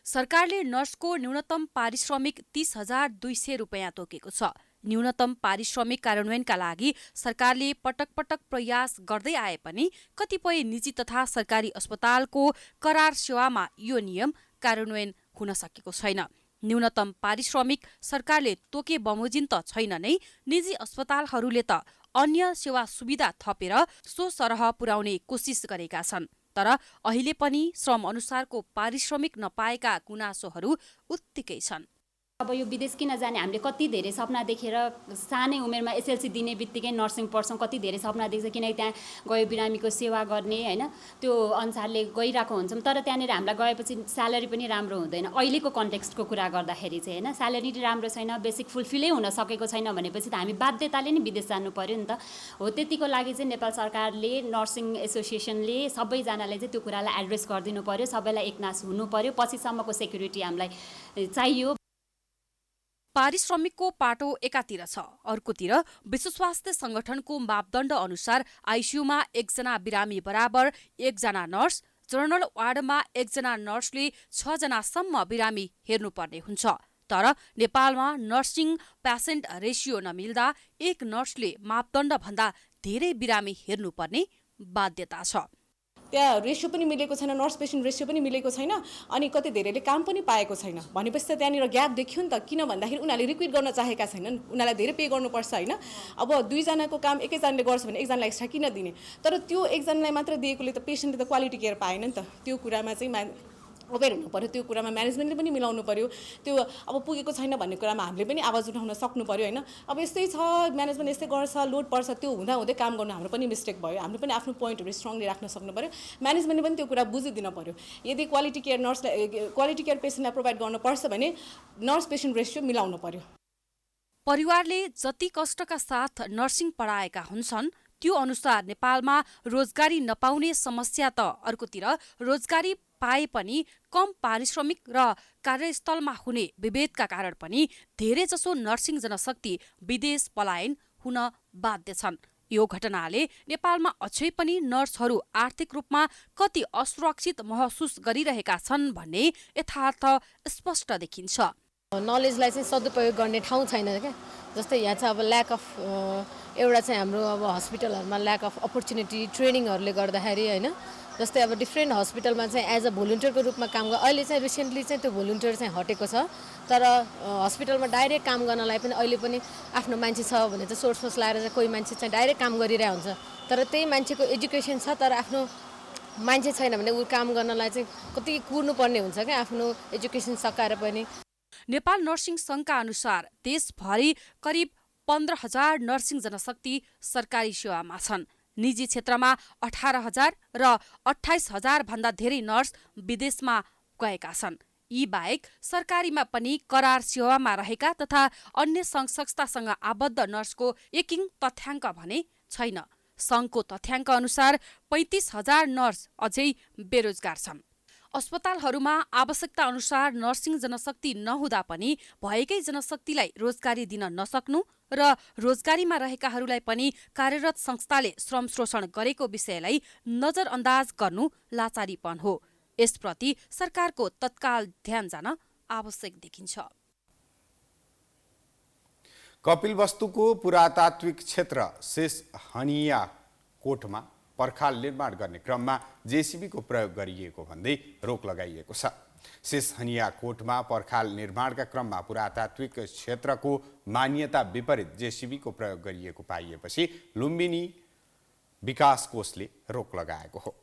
सरकारले नर्सको न्यूनतम पारिश्रमिक 30,200 रुपियाँ तोकेको छ। न्यूनतम पारिश्रमिक कार्यान्वयनका लागि सरकारले पटक पटक प्रयास गर्दै आए पनि कतिपय निजी तथा सरकारी अस्पतालको करार सेवामा यो नियम कार्यान्वयन हुन सकेको छैन। न्यूनतम पारिश्रमिक सरकारले तोके बमोजिम त छैन नै, निजी अस्पतालहरूले त अन्य सेवा सुविधा थपेर सो सरह पुर्याउने कोसिस गरेका छन्। तर अहिले पनि श्रम अनुसारको पारिश्रमिक नपाएका गुनासोहरू उत्तिकै छन्। अब यो विदेश किन जाने, हामीले कति धेरै सपना देखेर सानै उमेरमा एसएलसी दिने बित्तिकै नर्सिङ पढ्छौँ, कति धेरै सपना देख्छ, किनकि त्यहाँ गयो बिरामीको सेवा गर्ने होइन, त्यो अनुसारले गइरहेको हुन्छौँ। तर त्यहाँनिर हामीलाई गएपछि स्यालेरी पनि राम्रो हुँदैन। अहिलेको कन्टेक्स्टको कुरा गर्दाखेरि चाहिँ होइन, स्यालेरी राम्रो छैन, बेसिक फुलफिलै हुन सकेको छैन भनेपछि त हामी बाध्यताले नै विदेश जानु पर्यो नि त हो। त्यतिको लागि चाहिँ नेपाल सरकारले नर्सिङ एसोसिएसनले सबैजनाले चाहिँ त्यो कुरालाई एड्रेस गरिदिनु पर्यो, सबैलाई एकनास हुनु पर्यो, पछिसम्मको सेक्युरिटी हामीलाई चाहियो। पारिश्रमिकको पाटो एकातिर छ, अर्कोतिर विश्व स्वास्थ्य संगठनको मापदण्ड अनुसार आइसियूमा 1 जना बिरामी बराबर 1 जना नर्स, जनरल वार्डमा 1 जना नर्सले 6 जनासम्म बिरामी हेर्नुपर्ने हुन्छ। तर नेपालमा नर्सिङ पेसेन्ट रेसियो नमिल्दा एक नर्सले मापदण्ड भन्दा धेरै बिरामी हेर्नुपर्ने बाध्यता छ। त्यहाँ रेसियो पनि मिलेको छैन, नर्स पेसेन्ट रेसियो पनि मिलेको छैन, अनि कति धेरैले काम पनि पाएको छैन भनेपछि त त्यहाँनिर ग्याप देखियो नि त। किन भन्दाखेरि उनीहरूले रिक्विट गर्न चाहेका छैनन्, उनीहरूलाई धेरै पे गर्नुपर्छ होइन। अब 2 जनाको काम एकैजनाले गर्छ भने 1 जनालाई एक्स्ट्रा किन दिने, तर त्यो 1 जनालाई मात्र दिएकोले त पेसेन्टले त क्वालिटी केयर पाएन नि त। त्यो कुरामा चाहिँ अवेर हुनु पर्यो, त्यो कुरामा म्यानेजमेन्टले पनि मिलाउनु पर्यो। त्यो अब पुगेको छैन भन्ने कुरामा हामीले पनि आवाज उठाउन सक्नु पर्यो होइन। अब यस्तै छ, म्यानेजमेन्ट यस्तै गर्छ, लोड पर्छ, त्यो हुँदै काम गर्नु हाम्रो पनि मिस्टेक भयो। हामीले पनि आफ्नो पोइन्टहरू स्ट्रङली राख्न सक्नु पर्यो, म्यानेजमेन्टले पनि त्यो कुरा बुझिदिन पर्यो। यदि क्वालिटी केयर नर्सलाई क्वालिटी केयर पेसेन्टलाई प्रोभाइड गर्नुपर्छ भने नर्स पेसेन्ट रेसियो मिलाउनु पर्यो। परिवारले जति कष्टका साथ नर्सिङ पढाएका हुन्छन् त्यो अनुसार नेपालमा रोजगारी नपाउने समस्या त अर्कोतिर रोजगारी पाए पनि कम पारिश्रमिक र कार्यस्थलमा हुने विभेदका कारण पनि धेरैजसो नर्सिङ जनशक्ति विदेश पलायन हुन बाध्य छन्। यो घटनाले नेपालमा अझै पनि नर्सहरू आर्थिक रूपमा कति असुरक्षित महसुस गरिरहेका छन् भन्ने यथार्थ स्पष्ट देखिन्छ। नलेजलाई चाहिँ सदुपयोग गर्ने ठाउँ छैन क्या। जस्तै यहाँ चाहिँ अब ल्याक अफ एउटा चाहिँ हाम्रो अब हस्पिटलहरूमा ल्याक अफ अपर्च्युनिटी ट्रेनिङहरूले गर्दाखेरि होइन, जस्तै अब डिफ्रेन्ट हस्पिटलमा चाहिँ एज अ भोलिन्टियरको रूपमा काम गर्छ। अहिले चाहिँ रिसेन्टली चाहिँ त्यो भोलिन्टियर चाहिँ हटेको छ, तर हस्पिटलमा डाइरेक्ट काम गर्नलाई पनि अहिले पनि आफ्नो मान्छे छ भने चाहिँ सोर्स लाएर चाहिँ कोही मान्छे चाहिँ डाइरेक्ट काम गरिरहेको हुन्छ। तर त्यही मान्छेको एजुकेसन छ तर आफ्नो मान्छे छैन भने ऊ काम गर्नलाई चाहिँ कति कुर्नुपर्ने हुन्छ क्या, आफ्नो एजुकेसन सकाएर पनि। नेपाल नर्सिङ सङ्घका अनुसार देशभरि करिब 15,000 नर्सिङ जनशक्ति सरकारी सेवामा छन्। निजी क्षेत्रमा 18,000 र 28,000 भन्दा धेरै नर्स विदेशमा गएका छन्। यी बाहेक सरकारीमा पनि करार सेवामा रहेका तथा अन्य सङ्घ संस्थासँग आबद्ध नर्सको एकिङ तथ्याङ्क भने छैन। सङ्घको तथ्याङ्क अनुसार 35,000 नर्स अझै बेरोजगार छन्। अस्पतालहरूमा आवश्यकता अनुसार नर्सिङ जनशक्ति नहुँदा पनि भएकै जनशक्तिलाई रोजगारी दिन नसक्नु र रोजगारीमा रहेकाहरूलाई पनि कार्यरत संस्थाले श्रम शोषण गरेको विषयलाई नजरअन्दाज गर्नु लाचारीपन हो। यसप्रति सरकारको तत्काल ध्यान जान आवश्यक देखिन्छ। कपिलवस्तुको पुरातात्विक क्षेत्र शेष हनिया कोटमा पर्खाल निर्माण गर्ने क्रममा जेसीबीको प्रयोग गरिएको भन्दै रोक लगाइएको छ। शेष हनिया कोटमा पर्खाल निर्माणका क्रममा पुरातात्विक क्षेत्रको मान्यता विपरीत जेसीबीको प्रयोग गरिएको पाइएपछि लुम्बिनी विकास कोषले रोक लगाएको हो।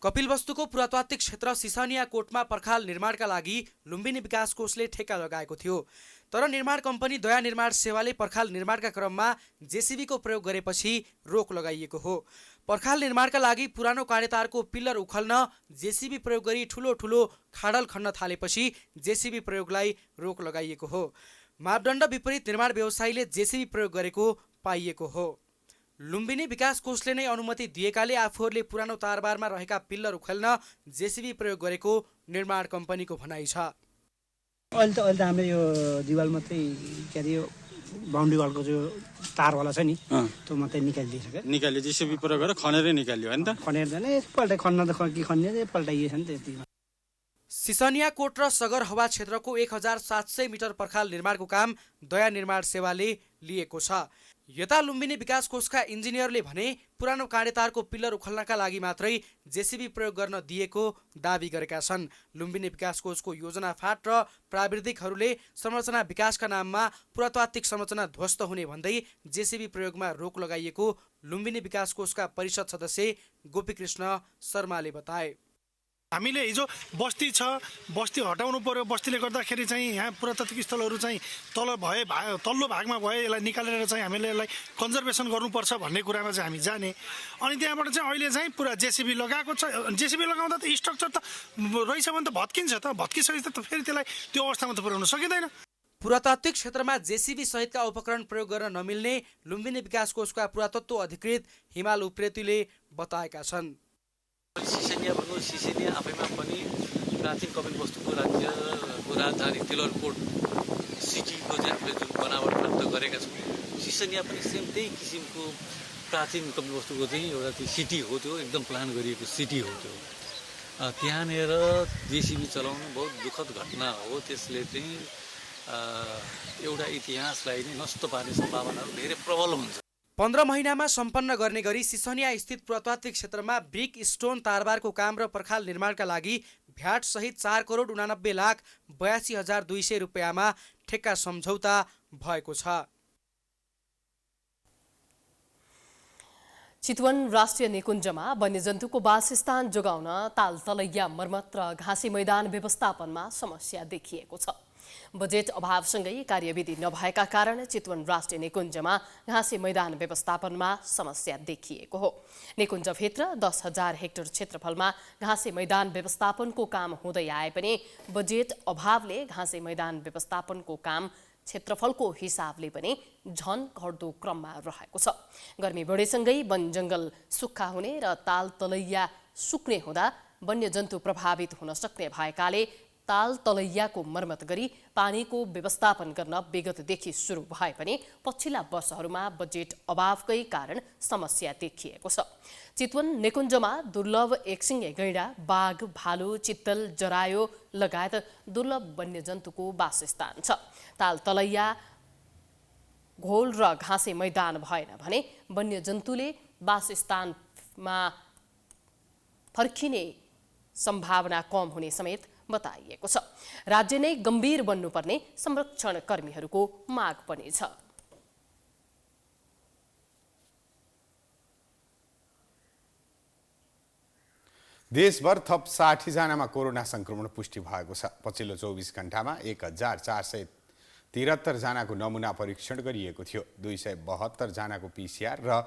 कपिलवस्तुको पुरातात्विक क्षेत्र सिसानिया कोटमा पर्खाल निर्माणका लागि लुम्बिनी विकास कोषले ठेक्का लगाएको थियो। तर निर्माण कम्पनी दया निर्माण सेवाले पर्खाल निर्माणका क्रममा जेसीबीको प्रयोग गरेपछि रोक लगाइएको हो। पर्खाल निर्माणका लागि पुरानो काँडेतारको पिल्लर उखल्न जेसीबी प्रयोग गरी ठुलो खाडल खन्न थालेपछि जेसीबी प्रयोगलाई रोक लगाइएको हो। मापदण्ड विपरीत निर्माण व्यवसायीले जेसीबी प्रयोग गरेको पाइएको हो। लुम्बिनी विकास कोषले नै अनुमति दिएकाले आफूहरूले पुरानो तारबारमा रहेका पिल्लर उखेल्न जेसीबी प्रयोग गरेको निर्माण कम्पनीको भनाइ छ। अहिले त हामीले यो दिवाल मात्रै के अरे यो बाउन्ड्री वालको जो तारवाला छ नि त्यो मात्रै निकालिदिएछ क्या। निकाल्यो जेसीबी प्रयोग गरेर खनेरै निकाल्यो होइन त? खनेर जाने एकपल्ट खन्न त खन्ने पल्टाइएछ नि त्यति। सिसनिया कोट र सगरहवा क्षेत्रको 1700 मिटर पर्खाल निर्माणको काम दया निर्माण सेवाले लिएको छ। यता लुम्बिनी विकास कोषका इन्जिनियरले भने पुरानो काँडेतारको पिल्लर उखल्नका लागि मात्रै जेसीबी प्रयोग गर्न दिएको दाबी गरेका छन्। लुम्बिनी विकास कोषको योजना फाँट र प्राविधिकहरूले संरचना विकासका नाममा पुरातात्विक संरचना ध्वस्त हुने भन्दै जेसीबी प्रयोगमा रोक लगाइएको लुम्बिनी विकास कोषका परिषद सदस्य गोपीकृष्ण शर्माले बताए। हामीले हिजो बस्ती छ, बस्ती हटाउनु पर्यो। बस्तीले गर्दाखेरि चाहिँ यहाँ पुरातात्विक स्थलहरू चाहिँ तल्लो भागमा भए यसलाई निकालेर चाहिँ हामीले यसलाई कन्जर्भेसन गर्नुपर्छ भन्ने कुरामा चाहिँ हामी जाने। अनि त्यहाँबाट चाहिँ अहिले चाहिँ पुरा जेसीबी लगाएको छ। जेसीबी लगाउँदा त स्ट्रक्चर त रहेछ भने त भत्किन्छ त, भत्किसकेपछि त फेरि त्यसलाई त्यो अवस्थामा त पुर्याउन सकिँदैन। पुरातात्विक क्षेत्रमा जेसीबी सहितका उपकरण प्रयोग गर्न नमिल्ने लुम्बिनी विकास कोषका पुरातत्व अधिकृत हिमाल उप्रेतीले बताएका छन्। सिसेनिया भन्नु सिसेनिया आफैमा पनि प्राचीन कपिलवस्तुको राज्यको राजधानी तेलरकोट सिटीको चाहिँ हामीले जुन बनावट प्राप्त गरेका छौँ, सिसेनिया पनि सेम त्यही किसिमको प्राचीन कपिलवस्तुको चाहिँ एउटा त्यो सिटी हो। त्यो एकदम प्लान गरिएको सिटी हो। त्यो त्यहाँनिर जेसीबी चलाउनु बहुत दुःखद घटना हो। त्यसले चाहिँ एउटा इतिहासलाई नै नष्ट पार्ने सम्भावनाहरू धेरै प्रबल हुन्छ। 15 महिनामा सम्पन्न गर्ने गरी सिसनिया स्थित पुरातात्विक क्षेत्रमा ब्रिक स्टोन तारबारको काम र पर्खाल निर्माणका लागि भ्याट सहित 4,89,82,200 रुपियाँमा ठेक्का सम्झौता भएको छ। चितवन राष्ट्रिय निकुञ्जमा वन्यजन्तुको वासस्थान जोगाउन तालतलैया मर्मत र घाँसे मैदान व्यवस्थापनमा समस्या देखिएको छ। बजेट अभावसँगै कार्यविधि नभएका कारण चितवन राष्ट्रिय निकुञ्जमा घाँसे मैदान व्यवस्थापनमा समस्या देखिएको हो। निकुञ्जभित्र 10,000 हेक्टर क्षेत्रफलमा घाँसे मैदान व्यवस्थापनको काम हुँदै आए पनि बजेट अभावले घाँसे मैदान व्यवस्थापनको काम क्षेत्रफलको हिसाबले पनि झन घट्दो क्रममा रहेको छ। गर्मी बढेसँगै वन जङ्गल सुक्खा हुने र ताल तलैया सुक्ने हुँदा वन्यजन्तु प्रभावित हुन सक्ने भएकाले ताल तलैयाको मर्मत गरी पानीको व्यवस्थापन गर्न विगतदेखि सुरु भए पनि पछिल्ला वर्षहरूमा बजेट अभावकै कारण समस्या देखिएको छ। चितवन निकुञ्जमा दुर्लभ एकसिङे गैंडा, बाघ, भालु, चित्तल, जरायो लगायत दुर्लभ वन्यजन्तुको वासस्थान छ। ताल तलैया घोल र घाँसे मैदान भएन भने वन्यजन्तुले वासस्थानमा फर्किने सम्भावना कम हुने समेत बताइएको छ। राज्य नै गम्भीर बन्नुपर्ने संरक्षण कर्मीहरूको माग पनि छ। देशभर थप 60 जनामा कोरोना संक्रमण पुष्टि भएको छ। पछिल्लो 24 घण्टामा 1473 जनाको नमुना परीक्षण गरिएको थियो। 272 जनाको पीसीआर र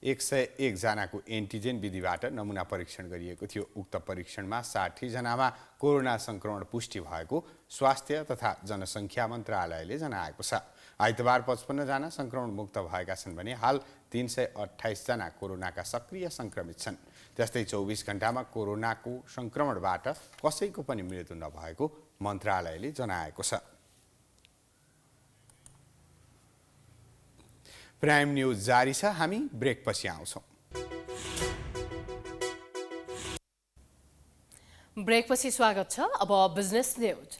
1101 जनाको एन्टिजेन विधिबाट नमुना परीक्षण गरिएको थियो। उक्त परीक्षणमा 60 जनामा कोरोना संक्रमण पुष्टि भएको स्वास्थ्य तथा जनसङ्ख्या मन्त्रालयले जनाएको छ। आइतबार 55 जना संक्रमण मुक्त भएका छन् भने हाल 328 जना कोरोनाका सक्रिय संक्रमित छन्। त्यस्तै 24 घण्टामा कोरोनाको संक्रमणबाट कसैको पनि मृत्यु नभएको मन्त्रालयले जनाएको छ। प्राइम न्यूज जारी छ। हामी ब्रेकपछि आउँछौँ। ब्रेकपछि स्वागत छ। अब बिजनेस न्यूज।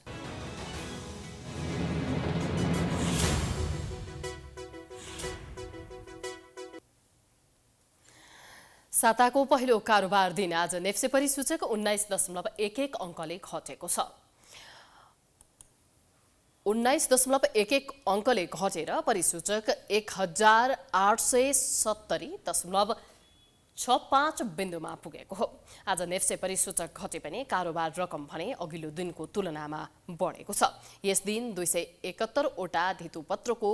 साताको पहिलो कारोबार दिन आज नेप्से परिसूचक 19.11 अङ्कले घटेको छ। 19.11 अङ्कले घटेर परिसूचक 1870.41 6.5 बिन्दुमा पुगेको हो। आज नेप्से परिसूचक घटे पनि कारोबार रकम भने अघिल्लो दिनको तुलनामा बढेको छ। यस दिन 271 वटा धितुपत्रको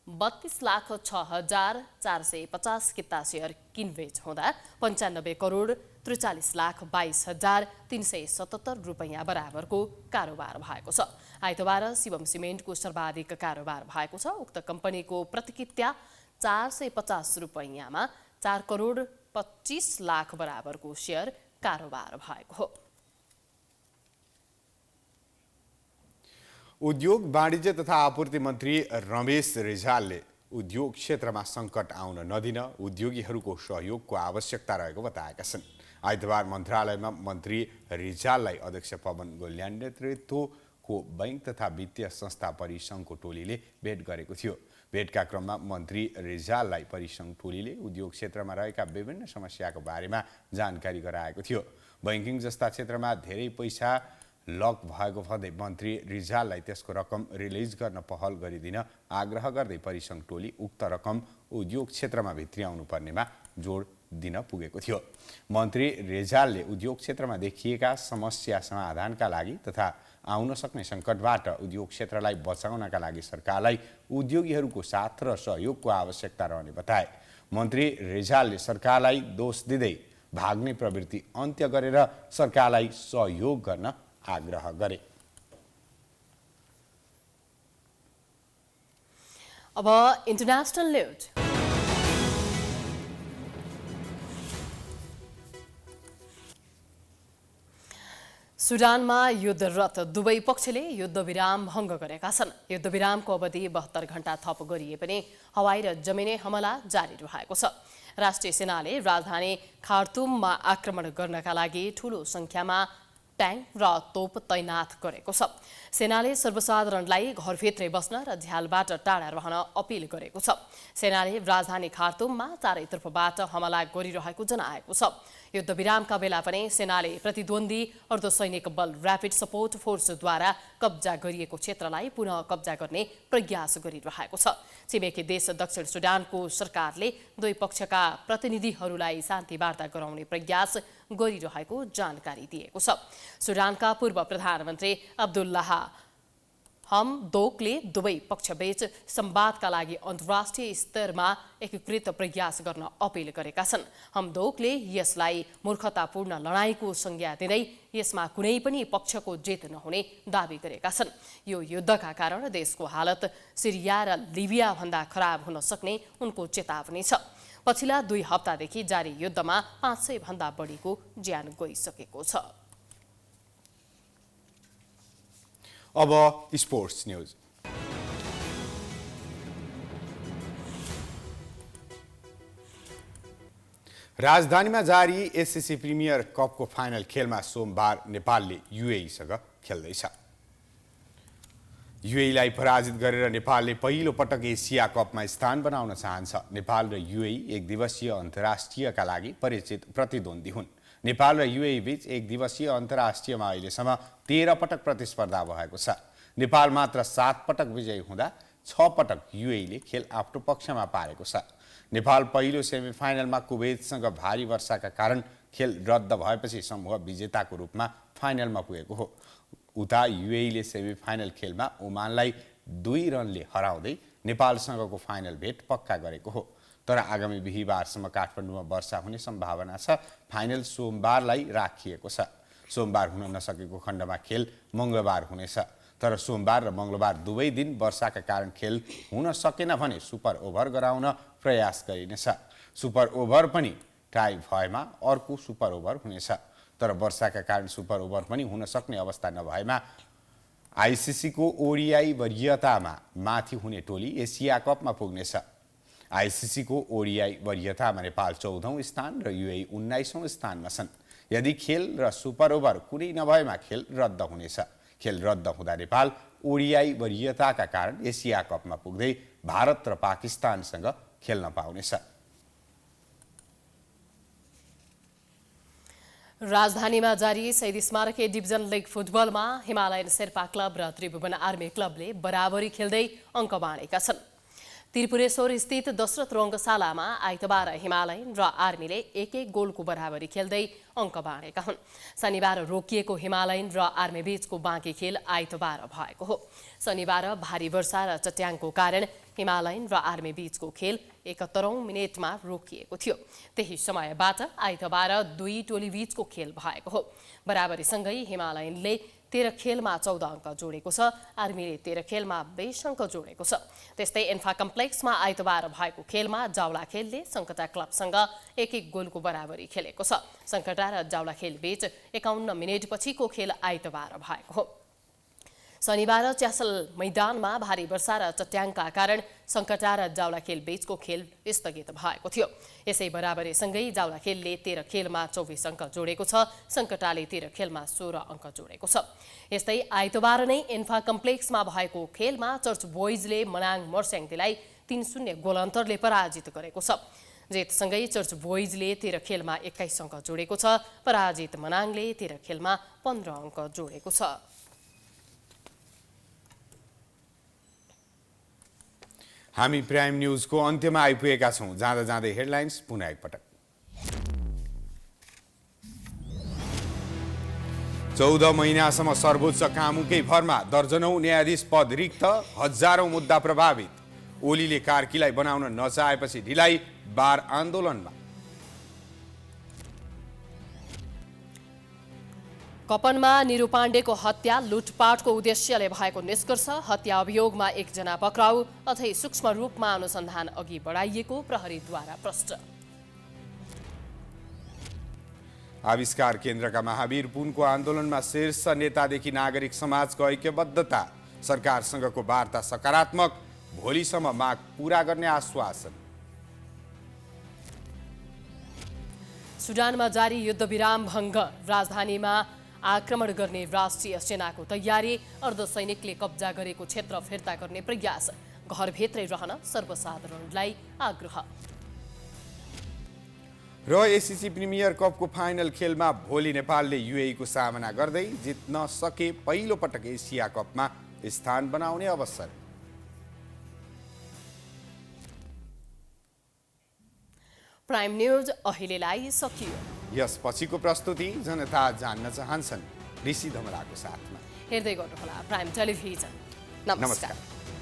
32,06,450 किता सेयर किनबेच हुँदा 95,43,22,377 रुपैयाँ बराबरको कारोबार भएको छ। आइतबार शिवम सिमेन्टको सर्वाधिक कारोबार भएको छ। उक्त कम्पनीको प्रतिकिता 450 रुपैयाँमा 4,25,00,000 बराबरको सेयर कारोबार भएको हो। उद्योग वाणिज्य तथा आपूर्ति मन्त्री रमेश रिजालले उद्योग क्षेत्रमा सङ्कट आउन नदिन उद्योगीहरूको सहयोगको आवश्यकता रहेको बताएका छन्। आइतबार मन्त्रालयमा मन्त्री रिजाललाई अध्यक्ष पवन गोल्यान नेतृत्वको बैंक तथा वित्तीय संस्था परिसङ्घको टोलीले भेट गरेको थियो। भेटका क्रममा मन्त्री रिजाललाई परिसङ्घ टोलीले उद्योग क्षेत्रमा रहेका विभिन्न समस्याको बारेमा जानकारी गराएको थियो। बैंकिङ जस्ता क्षेत्रमा धेरै पैसा लक भएको भन्दै मन्त्री रिजाललाई त्यसको रकम रिलिज गर्न पहल गरिदिन आग्रह गर्दै परिसङ्घ टोली उक्त रकम उद्योग क्षेत्रमा भित्र्याउनु पर्नेमा जोड दिन पुगेको थियो। मन्त्री रिजालले उद्योग क्षेत्रमा देखिएका समस्या समाधानका लागि तथा आउन सक्ने सङ्कटबाट उद्योग क्षेत्रलाई बचाउनका लागि सरकारलाई उद्योगीहरूको साथ र सहयोगको आवश्यकता रहने बताए। मन्त्री रिजालले सरकारलाई दोष दिँदै भाग्ने प्रवृत्ति अन्त्य गरेर सरकारलाई सहयोग गर्न आग्रह गरे। अब इन्टरनेसनल न्यूज। सुडानमा युद्धरत दुवै पक्षले युद्धविराम भङ्ग गरेका छन्। युद्धविरामको अवधि 72 घण्टा थप गरिए पनि हवाई र जमिनी हमला जारी रहेको छ। राष्ट्रिय सेनाले राजधानी खार्तुममा आक्रमण गर्नका लागि ठूलो संख्यामा ट्याङ्क र तोप तैनात गरेको छ। सेनाले सर्वसाधारणलाई घरभित्रै बस्न र झ्यालबाट टाढा रहन अपिल गरेको छ। सेनाले राजधानी खार्तुममा चारैतर्फबाट हमला गरिरहेको जनाएको छ। युद्धविरामका बेला पनि सेनाले प्रतिद्वन्दी अर्धसैनिक बल ऱ्यापिड सपोर्ट फोर्सद्वारा कब्जा गरिएको क्षेत्रलाई पुनः कब्जा गर्ने प्रयास गरिरहेको छ। छिमेकी देश दक्षिण सुडानको सरकारले दुई पक्षका प्रतिनिधिहरूलाई शान्ति वार्ता गराउने प्रयास गरिरहेको जानकारी दिएको छ। सुडानका पूर्व प्रधानमन्त्री अब्दुल्लाह हमदोकले दुवै पक्षबीच संवादका लागि अन्तर्राष्ट्रिय स्तरमा एकीकृत प्रयास गर्न अपिल गरेका छन्। हमदोकले यसलाई मूर्खतापूर्ण लडाईँको संज्ञा दिँदै यसमा कुनै पनि पक्षको जित नहुने दावी गरेका छन्। यो युद्धका कारण देशको हालत सिरिया र लिबिया भन्दा खराब हुन सक्ने उनको चेतावनी छ। पछिल्ला 2 हप्तादेखि जारी युद्धमा 500 भन्दा बढीको ज्यान गइसकेको छ। अब स्पोर्ट्स न्यूज। राजधानीमा जारी एससीसी प्रिमियर कपको फाइनल खेलमा सोमबार नेपालले युएईसँग खेल्दैछ। युएईलाई पराजित गरेर नेपालले पहिलो पटक एसिया कपमा स्थान बनाउन चाहन्छ। नेपाल र युएई एक दिवसीय अन्तर्राष्ट्रियका लागि परिचित प्रतिद्वन्दी हुन्। नेपाल र युएई बीच एक दिवसीय अन्तर्राष्ट्रियमा अहिलेसम्म 13 पटक प्रतिस्पर्धा भएको छ। नेपाल मात्र 7 पटक विजयी हुँदा 6 पटक युएईले खेल आफ्नो पक्षमा पारेको छ। नेपाल पहिलो सेमिफाइनलमा कुवेतसँग भारी वर्षाका कारण खेल रद्द भएपछि समूह विजेताको रूपमा फाइनलमा पुगेको हो। उता युएईले सेमिफाइनल खेलमा ओमानलाई 2 रनले हराउँदै नेपालसँगको फाइनल भेट पक्का गरेको हो। तर आगामी बिहीबारसम्म काठमाडौँमा वर्षा हुने सम्भावना छ। फाइनल सोमबारलाई राखिएको छ। सोमबार हुन नसकेको खण्डमा खेल मङ्गलबार हुनेछ। तर सोमबार र मङ्गलबार दुवै दिन वर्षाका कारण खेल हुन सकेन भने सुपर ओभर गराउन प्रयास गरिनेछ। सुपर ओभर पनि टाई भएमा अर्को सुपर ओभर हुनेछ। तर वर्षाका कारण सुपर ओभर पनि हुन सक्ने अवस्था नभएमा आइसिसीको ओडिआई वरियतामा माथि हुने टोली एसिया कपमा पुग्नेछ। आइसिसीको ओडिआई वरियतामा नेपाल 14औं स्थान र युएई 19औं स्थानमा छन्। यदि खेल र सुपर ओभर कुनै नभएमा खेल रद्द हुनेछ। खेल रद्द हुँदा नेपाल ओडिआई वरियताका कारण एसिया कपमा पुग्दै भारत र पाकिस्तानसँग खेल्न पाउनेछ। राजधानीमा जारी शहीद स्मारक डिभिजन लिग फुटबलमा हिमालयन शेर्पा क्लब र त्रिभुवन आर्मी क्लबले बराबरी खेल्दै अङ्क बाँडेका छन्। त्रिपुरेश्वर स्थित दशरथ रङ्गशालामा आइतबार हिमालयन र आर्मीले एक गोलको बराबरी खेल्दै अङ्क बाँडेका हुन्। शनिबार रोकिएको हिमालयन र आर्मी बीचको बाँकी खेल आइतबार भएको हो। शनिबार भारी वर्षा र चट्याङको कारण हिमालयन र आर्मी बीचको खेल 71औं मिनेटमा रोकिएको थियो। त्यही समयबाट आइतबार दुई टोली बीचको खेल भएको हो। बराबरीसँगै हिमालयनले 13 खेलमा 14 अङ्क जोडेको छ। आर्मीले 13 खेलमा 20 अङ्क जोडेको छ। त्यस्तै एन्फा कम्प्लेक्समा आइतबार भएको खेलमा जावला खेलले सङ्कटा क्लबसँग एक गोलको बराबरी खेलेको छ। सङ्कटा र जावला खेल बीच 51 मिनेटपछिको खेल आइतबार भएको हो। शनिबार च्यासल मैदानमा भारी वर्षा र चट्याङका कारण सङ्कटा र जावला खेल बीचको खेल स्थगित भएको थियो। यसै बराबरीसँगै जावला खेलले 13 खेलमा 24 अङ्क जोडेको छ। सङ्कटाले 13 खेलमा 16 अङ्क जोडेको छ। यस्तै आइतबार नै एन्फा कम्प्लेक्समा भएको खेलमा चर्च बोइजले मनाङ मर्स्याङलाई 3-0 गोल अन्तरले पराजित गरेको छ। जितसँगै चर्च बोइजले 13 खेलमा 21 अङ्क जोडेको छ। पराजित मनाङले 13 खेलमा 15 अङ्क जोडेको छ। हामी प्राइम न्यूजको अन्त्यमा आइपुगेका छौँ। जाँदा जाँदै हेडलाइन्स पुनः एकपटक। 14 महिनासम्म सर्वोच्च कामुकै भरमा दर्जनौं न्यायाधीश पद रिक्त, हजारौं मुद्दा प्रभावित। ओलीले कार्कीलाई बनाउन नचाहेपछि ढिलाइ, बार आन्दोलनमा। कपनमा निरु पाण्डेको हत्या लुटपाटको उद्देश्यले भएको निष्कर्ष। हत्या अभियोगमा 1 जना पक्राउ, अझै सूक्ष्म रूपमा अनुसन्धान अघि बढाइएको प्रहरीद्वारा प्रष्ट। आविष्कार केन्द्रका महावीर पुनको आन्दोलनमा शीर्ष नेतादेखि नागरिक समाजको ऐक्यबद्धता। सरकारसँगको वार्ता सकारात्मक, भोलिसम्म माग पूरा गर्ने आश्वासन। सुडानमा जारी युद्धविराम भङ्ग, राजधानीमा आक्रमण गर्ने राष्ट्रिय सेनाको तयारी। अर्धसैनिकले कब्जा गरेको क्षेत्र फिर्ता गर्ने प्रयास। घरभित्रै रहन सर्वसाधारणलाई आग्रह। र एसिसी प्रिमियर कपको फाइनल खेलमा भोलि नेपालले युएईको सामना गर्दै जित्न सके पहिलो पटक एसिया कपमा स्थान बनाउने अवसर। प्राइम न्यूज अहिलेलाई सकियो। यसपछिको प्रस्तुति जनता जान्न चाहन्छन् ऋषि धमलाको साथमा। हेर्दै गर्नुहोला प्राइम टेलिभिजन। नमस्कार।